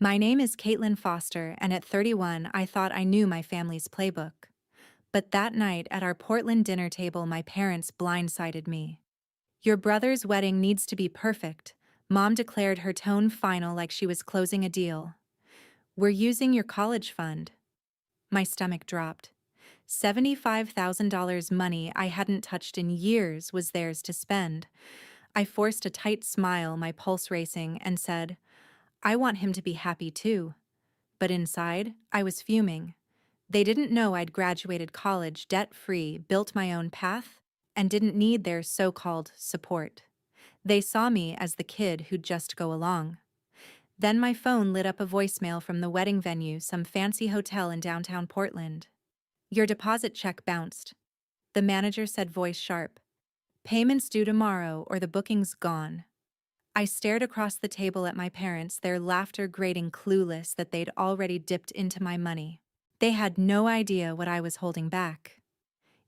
My name is Caitlin Foster, and at 31, I thought I knew my family's playbook. But that night at our Portland dinner table, my parents blindsided me. Your brother's wedding needs to be perfect, Mom declared, her tone final like she was closing a deal. We're using your college fund. My stomach dropped. $75,000 money I hadn't touched in years was theirs to spend. I forced a tight smile, my pulse racing, and said, I want him to be happy too. But inside, I was fuming. They didn't know I'd graduated college debt-free, built my own path, and didn't need their so-called support. They saw me as the kid who'd just go along. Then my phone lit up a voicemail from the wedding venue, some fancy hotel in downtown Portland. Your deposit check bounced. The manager said, voice sharp. Payments due tomorrow or the booking's gone. I stared across the table at my parents, their laughter grating, clueless that they'd already dipped into my money. They had no idea what I was holding back.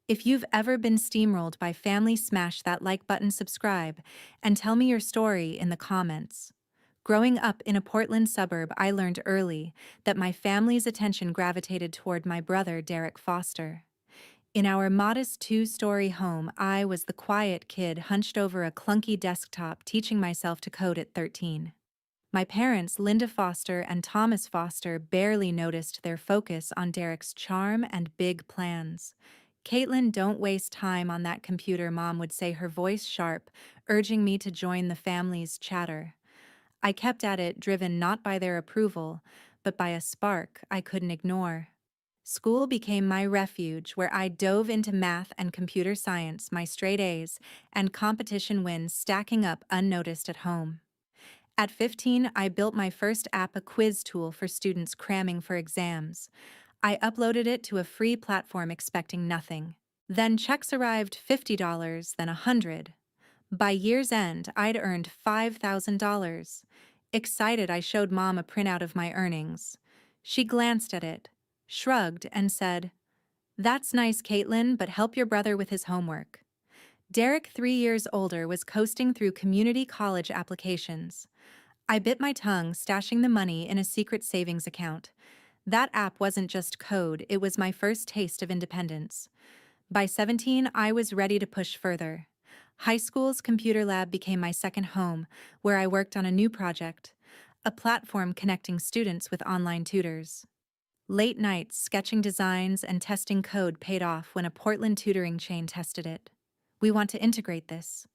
If you've ever been steamrolled by family, smash that like button, subscribe, and tell me your story in the comments. Growing up in a Portland suburb, I learned early that my family's attention gravitated toward my brother, Derek Foster. In our modest two-story home, I was the quiet kid hunched over a clunky desktop teaching myself to code at 13. My parents, Linda Foster and Thomas Foster, barely noticed their focus on Derek's charm and big plans. Caitlin, don't waste time on that computer, Mom would say, her voice sharp, urging me to join the family's chatter. I kept at it, driven not by their approval, but by a spark I couldn't ignore. School became my refuge, where I dove into math and computer science, my straight A's, and competition wins stacking up unnoticed at home. At 15, I built my first app, a quiz tool for students cramming for exams. I uploaded it to a free platform expecting nothing. Then checks arrived, $50, then $100. By year's end, I'd earned $5,000. Excited, I showed Mom a printout of my earnings. She glanced at it, shrugged, and said, That's nice, Caitlin, but help your brother with his homework. Derek, 3 years older, was coasting through community college applications. I bit my tongue, stashing the money in a secret savings account. That app wasn't just code, it was my first taste of independence. By 17, I was ready to push further. High school's computer lab became my second home, where I worked on a new project, a platform connecting students with online tutors. Late nights sketching designs and testing code paid off when a Portland tutoring chain tested it. We want to integrate this.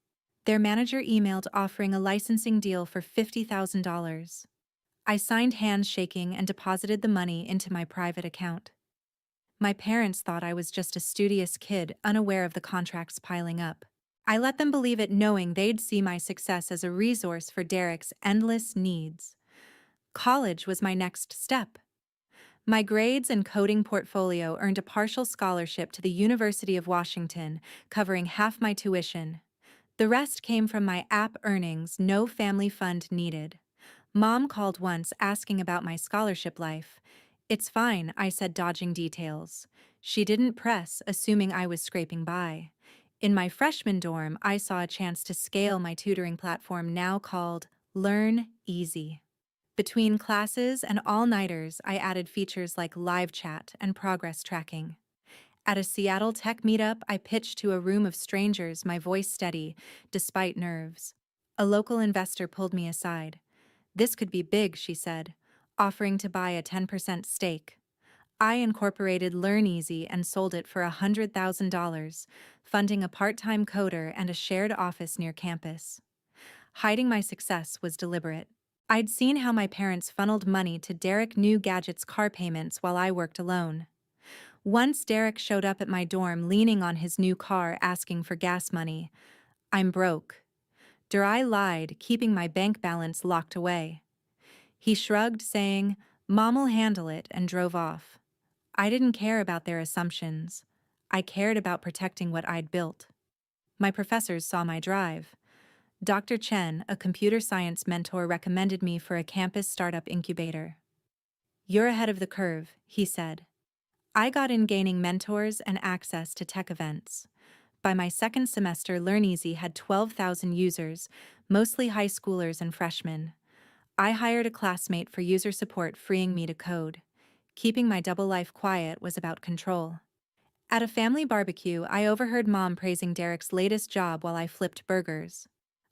Their manager emailed offering a licensing deal for $50,000. I signed, hands shaking, and deposited the money into my private account. My parents thought I was just a studious kid, unaware of the contracts piling up. I let them believe it, knowing they'd see my success as a resource for Derek's endless needs. College was my next step. My grades and coding portfolio earned a partial scholarship to the University of Washington, covering half my tuition. The rest came from my app earnings, no family fund needed. Mom called once asking about my scholarship life. It's fine, I said, dodging details. She didn't press, assuming I was scraping by. In my freshman dorm, I saw a chance to scale my tutoring platform, now called Learn Easy. Between classes and all-nighters, I added features like live chat and progress tracking. At a Seattle tech meetup, I pitched to a room of strangers, my voice steady, despite nerves. A local investor pulled me aside. This could be big, she said, offering to buy a 10% stake. I incorporated Learn Easy and sold it for $100,000, funding a part-time coder and a shared office near campus. Hiding my success was deliberate. I'd seen how my parents funneled money to Derek new gadgets, car payments, while I worked alone. Once Derek showed up at my dorm leaning on his new car, asking for gas money. I'm broke. I lied, keeping my bank balance locked away. He shrugged, saying, Mom'll handle it, and drove off. I didn't care about their assumptions. I cared about protecting what I'd built. My professors saw my drive. Dr. Chen, a computer science mentor, recommended me for a campus startup incubator. You're ahead of the curve, he said. I got in, gaining mentors and access to tech events. By my second semester, LearnEasy had 12,000 users, mostly high schoolers and freshmen. I hired a classmate for user support, freeing me to code. Keeping my double life quiet was about control. At a family barbecue, I overheard Mom praising Derek's latest job while I flipped burgers.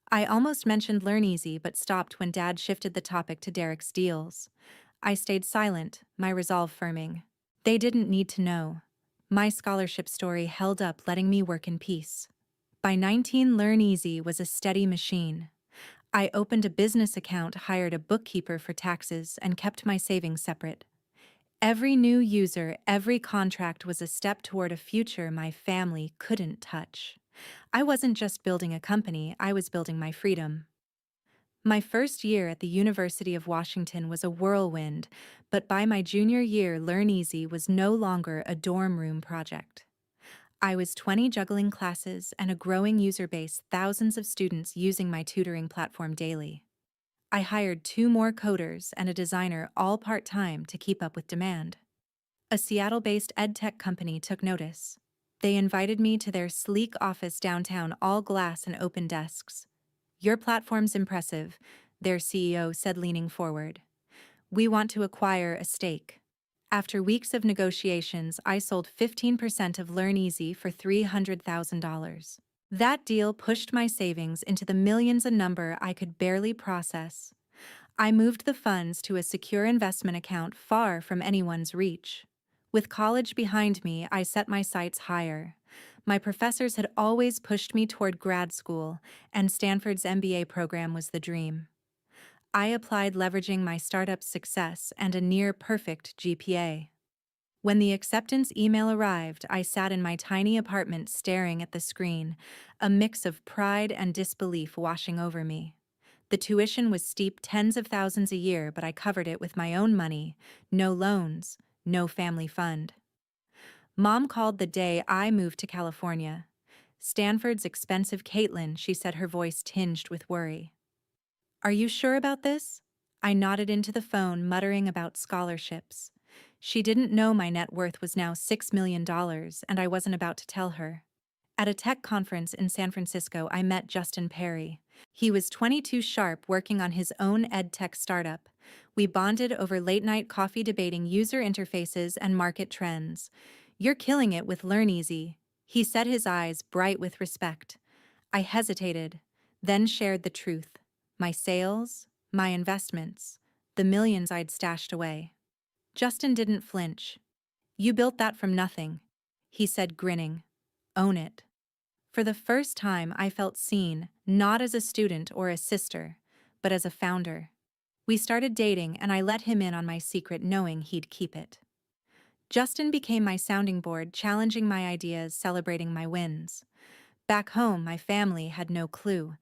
I almost mentioned Learn Easy but stopped when Dad shifted the topic to Derek's deals. I stayed silent, my resolve firming. They didn't need to know. My scholarship story held up, letting me work in peace. By 19, Learn Easy was a steady machine. I opened a business account, hired a bookkeeper for taxes, and kept my savings separate. Every new user, every contract was a step toward a future my family couldn't touch. I wasn't just building a company, I was building my freedom. My first year at the University of Washington was a whirlwind, but by my junior year, Learn Easy was no longer a dorm room project. I was 20, juggling classes and a growing user base, thousands of students using my tutoring platform daily. I hired 2 more coders and a designer, all part-time, to keep up with demand. A Seattle-based edtech company took notice. They invited me to their sleek office downtown, all glass and open desks. "Your platform's impressive," their CEO said, leaning forward. "We want to acquire a stake." After weeks of negotiations, I sold 15% of Learn Easy for $300,000. That deal pushed my savings into the millions, a number I could barely process. I moved the funds to a secure investment account far from anyone's reach. With college behind me, I set my sights higher. My professors had always pushed me toward grad school, and Stanford's MBA program was the dream. I applied, leveraging my startup's success and a near-perfect GPA. When the acceptance email arrived, I sat in my tiny apartment staring at the screen, a mix of pride and disbelief washing over me. The tuition was steep, tens of thousands a year, but I covered it with my own money. No loans, no family fund. Mom called the day I moved to California. "Stanford's expensive, Caitlin," she said, her voice tinged with worry. "Are you sure about this?" I nodded into the phone, muttering about scholarships. She didn't know my net worth was now $6 million, and I wasn't about to tell her. At a tech conference in San Francisco, I met Justin Perry. He was 22, sharp, working on his own edtech startup. We bonded over late-night coffee, debating user interfaces and market trends. "You're killing it with Learn Easy," he said, his eyes bright with respect. I hesitated, then shared the truth. My sales, my investments, the millions I'd stashed away. Justin didn't flinch. "You built that from nothing," he said, grinning. "Own it." For the first time, I felt seen, not as a student or a sister, but as a founder. We started dating, and I let him in on my secret, knowing he'd keep it. Justin became my sounding board, challenging my ideas, celebrating my wins. Back home, my family had no clue.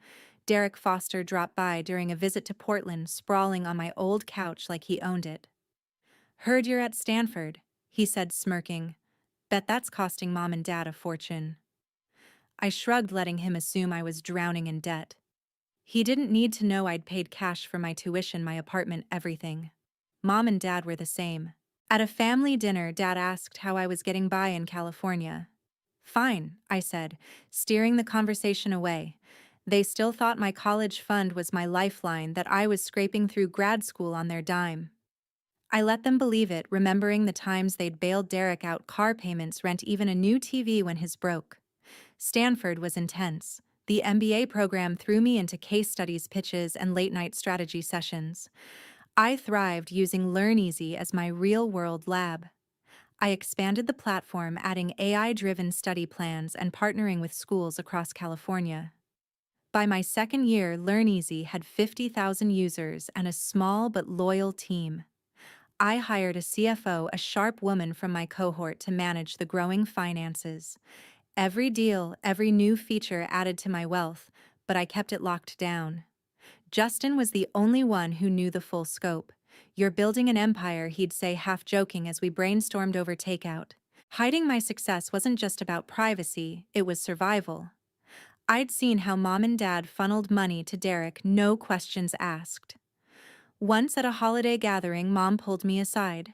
Derek Foster dropped by during a visit to Portland, sprawling on my old couch like he owned it. "Heard you're at Stanford," he said, smirking. "Bet that's costing Mom and Dad a fortune." I shrugged, letting him assume I was drowning in debt. He didn't need to know I'd paid cash for my tuition, my apartment, everything. Mom and Dad were the same. At a family dinner, Dad asked how I was getting by in California. "Fine," I said, steering the conversation away. They still thought my college fund was my lifeline, that I was scraping through grad school on their dime. I let them believe it, remembering the times they'd bailed Derek out, car payments, rent, even a new TV when his broke. Stanford was intense. The MBA program threw me into case studies, pitches, and late-night strategy sessions. I thrived, using Learn Easy as my real-world lab. I expanded the platform, adding AI-driven study plans and partnering with schools across California. By my second year, Learn Easy had 50,000 users and a small but loyal team. I hired a CFO, a sharp woman from my cohort, to manage the growing finances. Every deal, every new feature added to my wealth, but I kept it locked down. Justin was the only one who knew the full scope. "You're building an empire," he'd say, half joking, as we brainstormed over takeout. Hiding my success wasn't just about privacy, it was survival. I'd seen how Mom and Dad funneled money to Derek, no questions asked. Once at a holiday gathering, Mom pulled me aside.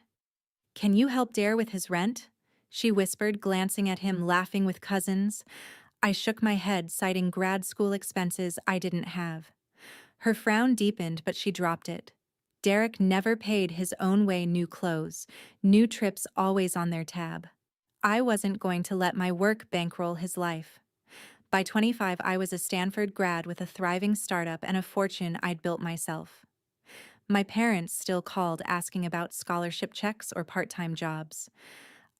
"Can you help Dare with his rent?" she whispered, glancing at him, laughing with cousins. I shook my head, citing grad school expenses I didn't have. Her frown deepened, but she dropped it. Derek never paid his own way new clothes, new trips always on their tab. I wasn't going to let my work bankroll his life. By 25, I was a Stanford grad with a thriving startup and a fortune I'd built myself. My parents still called asking about scholarship checks or part-time jobs.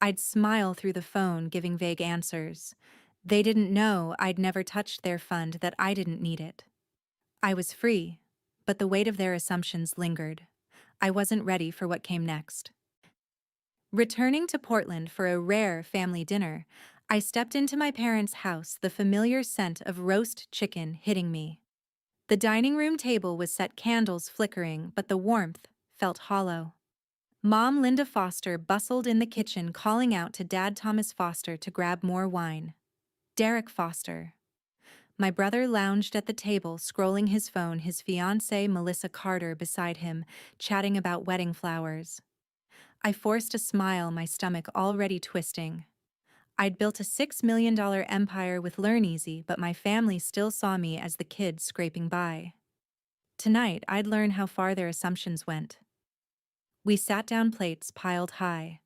I'd smile through the phone, giving vague answers. They didn't know I'd never touched their fund, that I didn't need it. I was free, but the weight of their assumptions lingered. I wasn't ready for what came next. Returning to Portland for a rare family dinner, I stepped into my parents' house, the familiar scent of roast chicken hitting me. The dining room table was set, candles flickering, but the warmth felt hollow. Mom Linda Foster bustled in the kitchen, calling out to Dad Thomas Foster to grab more wine. Derek Foster. My brother lounged at the table, scrolling his phone, his fiancée Melissa Carter beside him, chatting about wedding flowers. I forced a smile, my stomach already twisting. I'd built a $6 million empire with Learn Easy, but my family still saw me as the kid scraping by. Tonight, I'd learn how far their assumptions went. We sat down, plates piled high.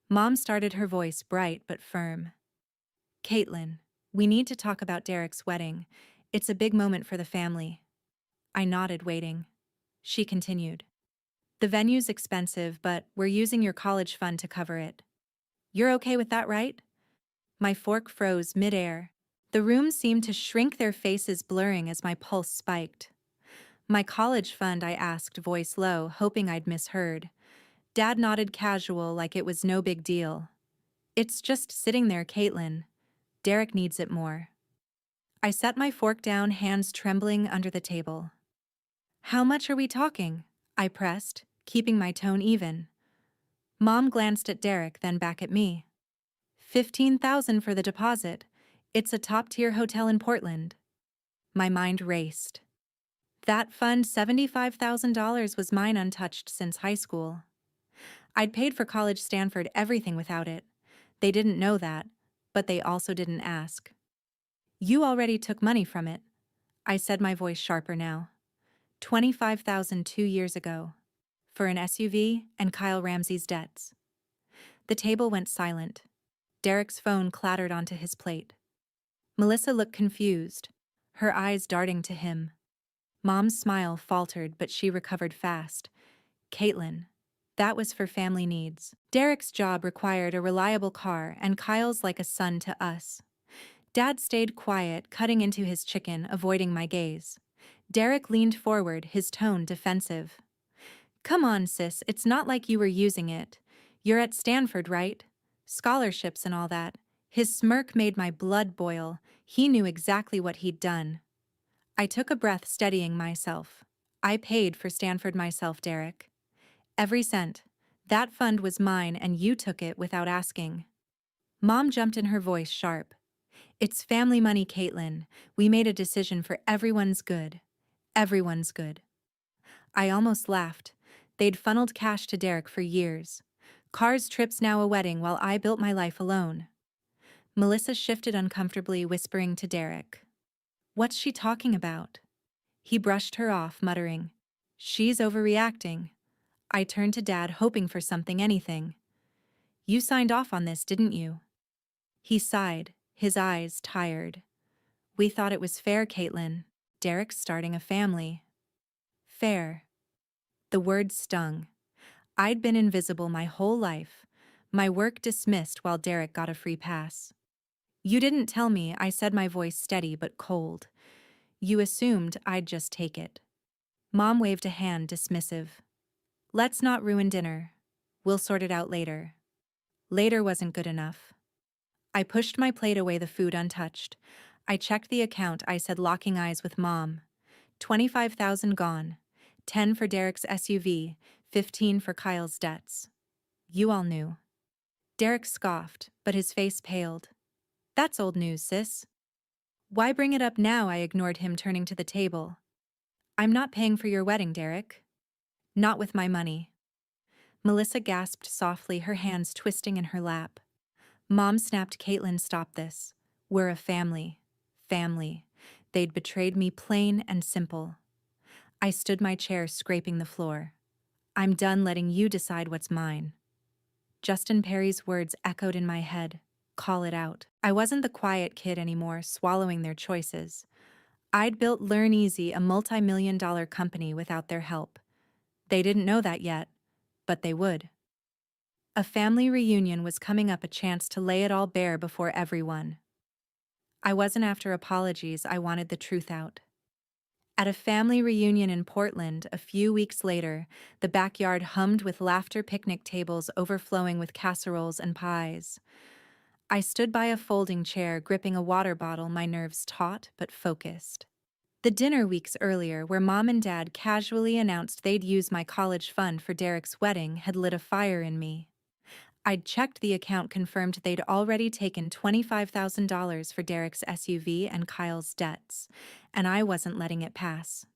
Mom started, her voice bright but firm. "Caitlin, we need to talk about Derek's wedding. It's a big moment for the family." I nodded, waiting. She continued. "The venue's expensive, but we're using your college fund to cover it. You're okay with that, right?" My fork froze midair. The room seemed to shrink, their faces blurring as my pulse spiked. "My college fund?" I asked, voice low, hoping I'd misheard. Dad nodded, casual, like it was no big deal. "It's just sitting there, Caitlin. Derek needs it more." I set my fork down, hands trembling under the table. "How much are we talking?" I pressed, keeping my tone even. Mom glanced at Derek, then back at me. "15,000 for the deposit. It's a top-tier hotel in Portland." My mind raced. That fund, $75,000, was mine, untouched since high school. I'd paid for college, Stanford, everything without it. They didn't know that, but they also didn't ask. "You already took money from it," I said, my voice sharper now. 25,000 2 years ago. For an SUV and Kyle Ramsey's debts. The table went silent. Derek's phone clattered onto his plate. Melissa looked confused, her eyes darting to him. Mom's smile faltered, but she recovered fast. "Caitlin, that was for family needs. Derek's job required a reliable car, and Kyle's like a son to us." Dad stayed quiet, cutting into his chicken, avoiding my gaze. Derek leaned forward, his tone defensive. "Come on, sis, it's not like you were using it. You're at Stanford, right? Scholarships and all that." His smirk made my blood boil. He knew exactly what he'd done. I took a breath, steadying myself. "I paid for Stanford myself, Derek. Every cent. That fund was mine, and you took it without asking." Mom jumped in, her voice sharp. "It's family money, Caitlin. We made a decision for everyone's good. Everyone's good." I almost laughed. They'd funneled cash to Derek for years. Cars, trips, now a wedding, while I built my life alone. Melissa shifted uncomfortably, whispering to Derek. "What's she talking about?" He brushed her off, muttering, "She's overreacting." I turned to Dad, hoping for something, anything. "You signed off on this, didn't you?" He sighed, his eyes tired. "We thought it was fair, Caitlin. Derek's starting a family." Fair. The word stung. I'd been invisible my whole life, my work dismissed while Derek got a free pass. "You didn't tell me," I said, my voice steady but cold. "You assumed I'd just take it." Mom waved a hand, dismissive. "Let's not ruin dinner. We'll sort it out later." Later wasn't good enough. I pushed my plate away, the food untouched. I checked the account, I said, locking eyes with Mom. 25,000 gone. 10 for Derek's SUV, 15 for Kyle's debts. You all knew. Derek scoffed, but his face paled. "That's old news, sis. Why bring it up now?" I ignored him, turning to the table. "I'm not paying for your wedding, Derek. Not with my money." Melissa gasped softly, her hands twisting in her lap. Mom snapped, "Caitlin, stop this. We're a family. Family." They'd betrayed me, plain and simple. I stood my chair, scraping the floor. I'm done letting you decide what's mine. Justin Perry's words echoed in my head. Call it out. I wasn't the quiet kid anymore, swallowing their choices. I'd built Learn Easy, a multi-million-dollar company, without their help. They didn't know that yet, but they would. A family reunion was coming up, a chance to lay it all bare before everyone. I wasn't after apologies, I wanted the truth out. At a family reunion in Portland a few weeks later, the backyard hummed with laughter, picnic tables overflowing with casseroles and pies. I stood by a folding chair, gripping a water bottle, my nerves taut but focused. The dinner weeks earlier, where Mom and Dad casually announced they'd use my college fund for Derek's wedding, had lit a fire in me. I'd checked the account, confirmed they'd already taken $25,000 for Derek's SUV and Kyle's debts, and I wasn't letting it pass.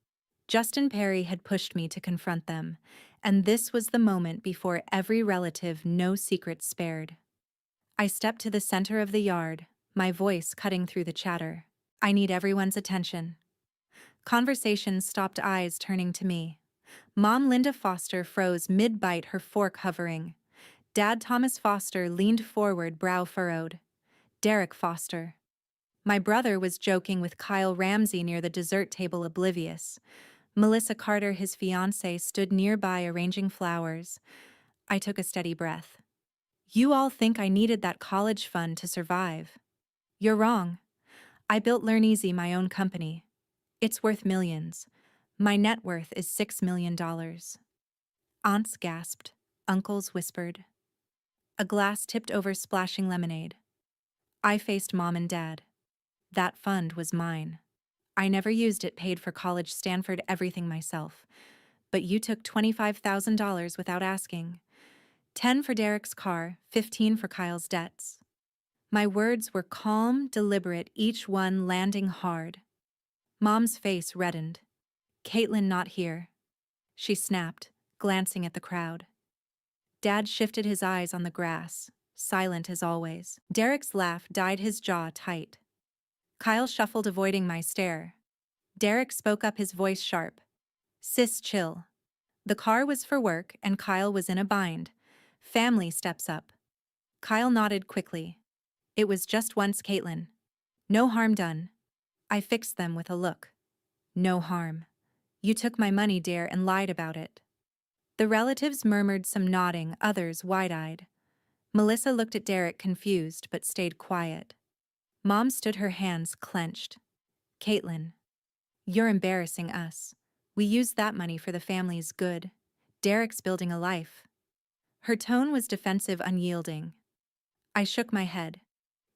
Justin Perry had pushed me to confront them, and this was the moment before every relative, no secrets spared. I stepped to the center of the yard, my voice cutting through the chatter. I need everyone's attention. Conversation stopped, eyes turning to me. Mom Linda Foster froze mid-bite, her fork hovering. Dad Thomas Foster leaned forward, brow furrowed. Derek Foster. My brother was joking with Kyle Ramsey near the dessert table, oblivious. Melissa Carter, his fiancée, stood nearby arranging flowers. I took a steady breath. You all think I needed that college fund to survive. You're wrong. I built Learn Easy, my own company. It's worth millions. My net worth is $6 million. Aunts gasped. Uncles whispered. A glass tipped over, splashing lemonade. I faced Mom and Dad. That fund was mine. I never used it, paid for college, Stanford, everything myself. But you took $25,000 without asking. 10 for Derek's car, 15 for Kyle's debts. My words were calm, deliberate, each one landing hard. Mom's face reddened. Caitlin not here, she snapped, glancing at the crowd. Dad shifted his eyes on the grass, silent as always. Derek's laugh dyed his jaw tight. Kyle shuffled, avoiding my stare. Derek spoke up, his voice sharp. Sis, chill. The car was for work, and Kyle was in a bind. Family steps up. Kyle nodded quickly. It was just once, Caitlin. No harm done. I fixed them with a look. No harm. You took my money, Dare, and lied about it. The relatives murmured, some nodding, others wide-eyed. Melissa looked at Derek, confused, but stayed quiet. Mom stood, her hands clenched. Caitlin, you're embarrassing us. We used that money for the family's good. Derek's building a life. Her tone was defensive, unyielding. I shook my head.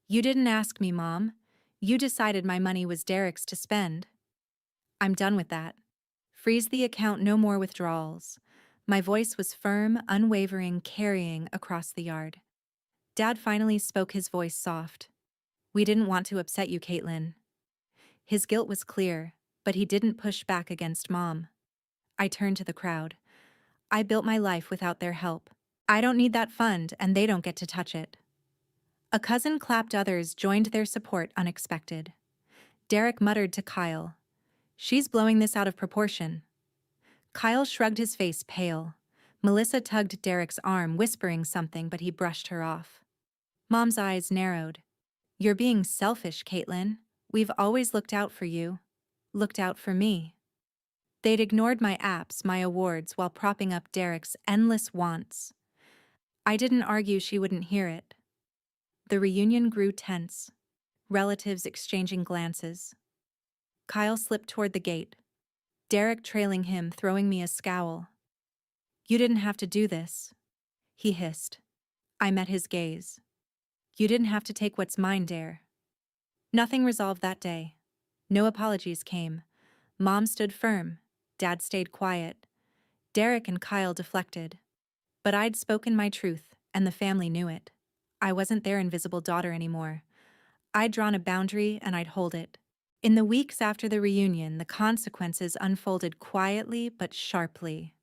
You didn't ask me, Mom. You decided my money was Derek's to spend. I'm done with that. Freeze the account, no more withdrawals. My voice was firm, unwavering, carrying across the yard. Dad finally spoke, his voice soft. We didn't want to upset you, Caitlin. His guilt was clear, but he didn't push back against Mom. I turned to the crowd. I built my life without their help. I don't need that fund, and they don't get to touch it. A cousin clapped, others joined their support, unexpected. Derek muttered to Kyle. She's blowing this out of proportion. Kyle shrugged, his face pale. Melissa tugged Derek's arm, whispering something, but he brushed her off. Mom's eyes narrowed. You're being selfish, Caitlin. We've always looked out for you. Looked out for me. They'd ignored my apps, my awards, while propping up Derek's endless wants. I didn't argue, she wouldn't hear it. The reunion grew tense. Relatives exchanging glances. Kyle slipped toward the gate. Derek trailing him, throwing me a scowl. You didn't have to do this, he hissed. I met his gaze. You didn't have to take what's mine, Dare. Nothing resolved that day. No apologies came. Mom stood firm. Dad stayed quiet. Derek and Kyle deflected. But I'd spoken my truth, and the family knew it. I wasn't their invisible daughter anymore. I'd drawn a boundary, and I'd hold it. In the weeks after the reunion, the consequences unfolded quietly but sharply.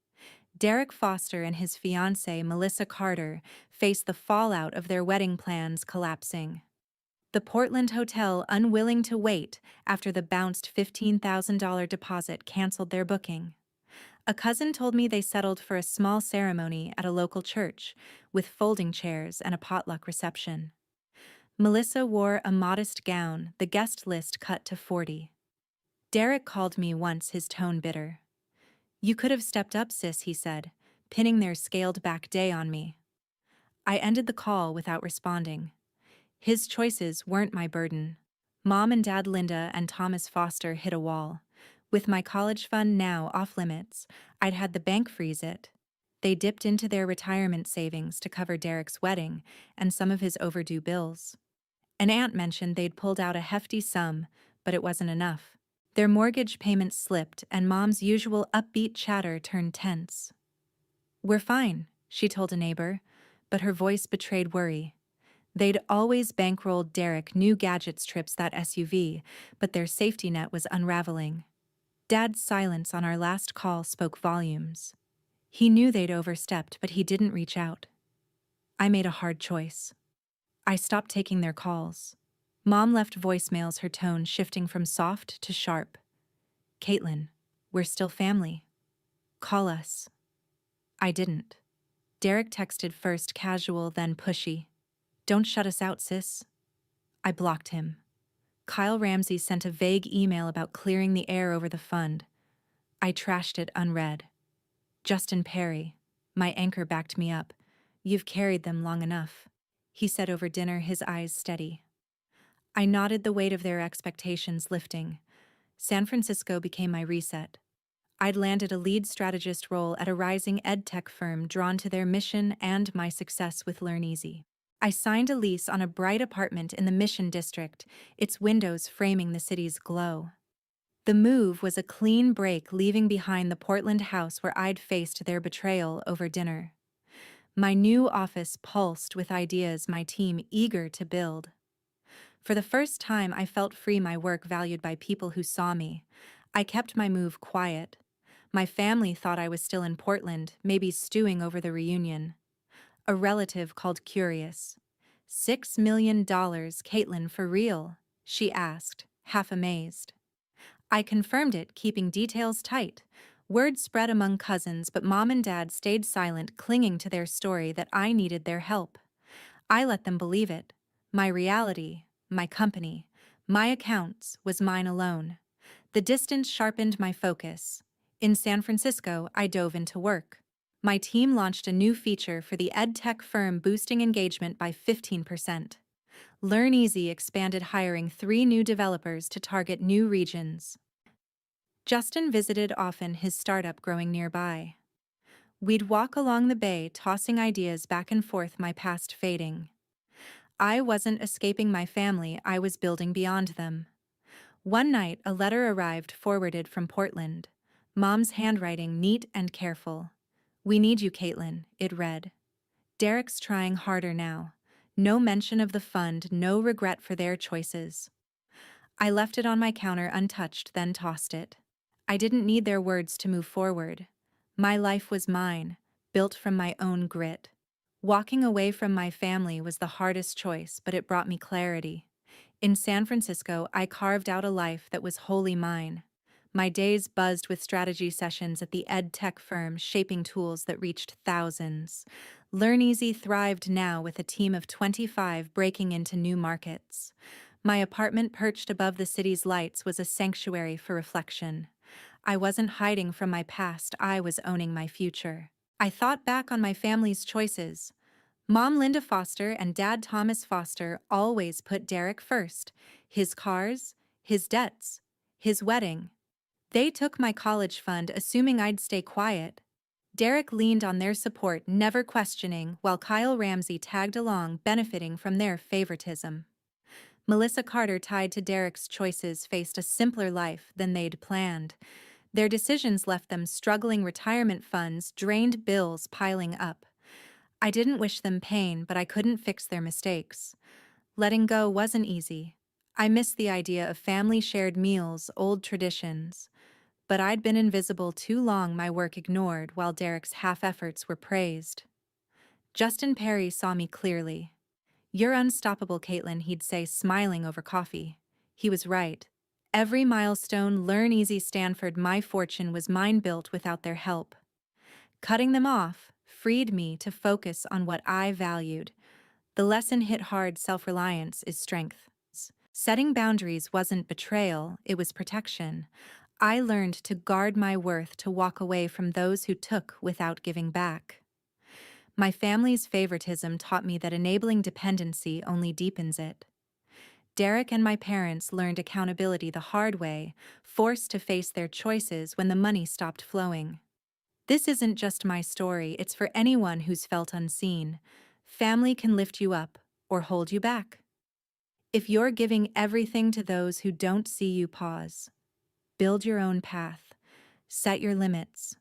Derek Foster and his fiancée, Melissa Carter, faced the fallout of their wedding plans collapsing. The Portland hotel, unwilling to wait after the bounced $15,000 deposit, canceled their booking. A cousin told me they settled for a small ceremony at a local church, with folding chairs and a potluck reception. Melissa wore a modest gown, the guest list cut to 40. Derek called me once, his tone bitter. "You could have stepped up, sis," he said, pinning their scaled-back day on me. I ended the call without responding. His choices weren't my burden. Mom and Dad Linda and Thomas Foster hit a wall. With my college fund now off limits, I'd had the bank freeze it. They dipped into their retirement savings to cover Derek's wedding and some of his overdue bills. An aunt mentioned they'd pulled out a hefty sum, but it wasn't enough. Their mortgage payments slipped, and Mom's usual upbeat chatter turned tense. "We're fine," she told a neighbor, but her voice betrayed worry. They'd always bankrolled Derek new gadgets trips that SUV, but their safety net was unraveling. Dad's silence on our last call spoke volumes. He knew they'd overstepped, but he didn't reach out. I made a hard choice. I stopped taking their calls. Mom left voicemails, her tone shifting from soft to sharp. "Caitlin, we're still family. Call us." I didn't. Derek texted first casual, then pushy. "Don't shut us out, sis." I blocked him. Kyle Ramsey sent a vague email about clearing the air over the fund. I trashed it unread. Justin Perry, my anchor, backed me up. "You've carried them long enough," he said over dinner, his eyes steady. I nodded, the weight of their expectations lifting. San Francisco became my reset. I'd landed a lead strategist role at a rising edtech firm drawn to their mission and my success with LearnEasy. I signed a lease on a bright apartment in the Mission District, its windows framing the city's glow. The move was a clean break, leaving behind the Portland house where I'd faced their betrayal over dinner. My new office pulsed with ideas, my team eager to build. For the first time, I felt free, my work valued by people who saw me. I kept my move quiet. My family thought I was still in Portland, maybe stewing over the reunion. A relative called curious. $6 million, Caitlin, for real?" she asked, half amazed. I confirmed it, keeping details tight. Word spread among cousins, but Mom and Dad stayed silent, clinging to their story that I needed their help. I let them believe it. My reality, my company, my accounts was mine alone. The distance sharpened my focus. In San Francisco, I dove into work. My team launched a new feature for the edtech firm, boosting engagement by 15%. LearnEasy expanded, hiring 3 new developers to target new regions. Justin visited often, his startup growing nearby. We'd walk along the bay, tossing ideas back and forth, my past fading. I wasn't escaping my family, I was building beyond them. One night, a letter arrived, forwarded from Portland. Mom's handwriting, neat and careful. "We need you, Caitlin," it read. "Derek's trying harder now. No mention of the fund, no regret for their choices." I left it on my counter untouched, then tossed it. I didn't need their words to move forward. My life was mine, built from my own grit. Walking away from my family was the hardest choice, but it brought me clarity. In San Francisco, I carved out a life that was wholly mine. My days buzzed with strategy sessions at the ed tech firm, shaping tools that reached thousands. LearnEasy thrived now with a team of 25 breaking into new markets. My apartment perched above the city's lights was a sanctuary for reflection. I wasn't hiding from my past, I was owning my future. I thought back on my family's choices. Mom Linda Foster and Dad Thomas Foster always put Derek first. His cars, his debts, his wedding. They took my college fund, assuming I'd stay quiet. Derek leaned on their support, never questioning, while Kyle Ramsey tagged along, benefiting from their favoritism. Melissa Carter, tied to Derek's choices, faced a simpler life than they'd planned. Their decisions left them struggling, retirement funds, drained, bills piling up. I didn't wish them pain, but I couldn't fix their mistakes. Letting go wasn't easy. I missed the idea of family shared meals, old traditions. But I'd been invisible too long, my work ignored, while Derek's half-efforts were praised. Justin Perry saw me clearly. "You're unstoppable, Caitlin," he'd say, smiling over coffee. He was right. Every milestone, learn easy Stanford, my fortune was mine built without their help. Cutting them off freed me to focus on what I valued. The lesson hit hard: self-reliance is strength. Setting boundaries wasn't betrayal, it was protection. I learned to guard my worth, to walk away from those who took without giving back. My family's favoritism taught me that enabling dependency only deepens it. Derek and my parents learned accountability the hard way, forced to face their choices when the money stopped flowing. This isn't just my story, it's for anyone who's felt unseen. Family can lift you up or hold you back. If you're giving everything to those who don't see you, pause. Build your own path. Set your limits.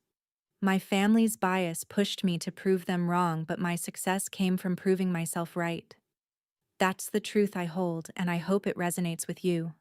My family's bias pushed me to prove them wrong, but my success came from proving myself right. That's the truth I hold, and I hope it resonates with you.